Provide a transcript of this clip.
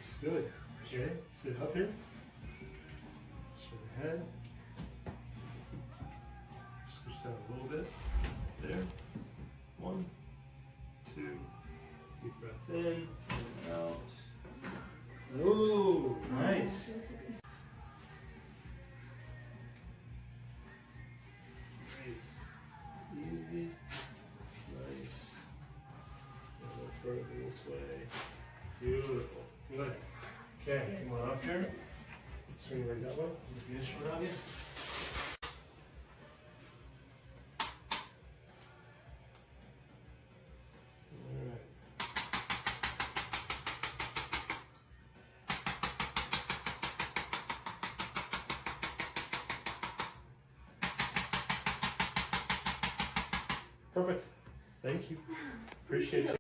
Nice, good. Okay, sit up here. Straight ahead. Switch down a little bit. There. 1, 2. Deep breath in and out. Ooh, nice. That's a good. Great. Easy. Nice. A little further this way. Beautiful. Good. Okay, come on up here. Swing your legs that way. Just the instrument on you. Alright. Perfect. Thank you. Appreciate it.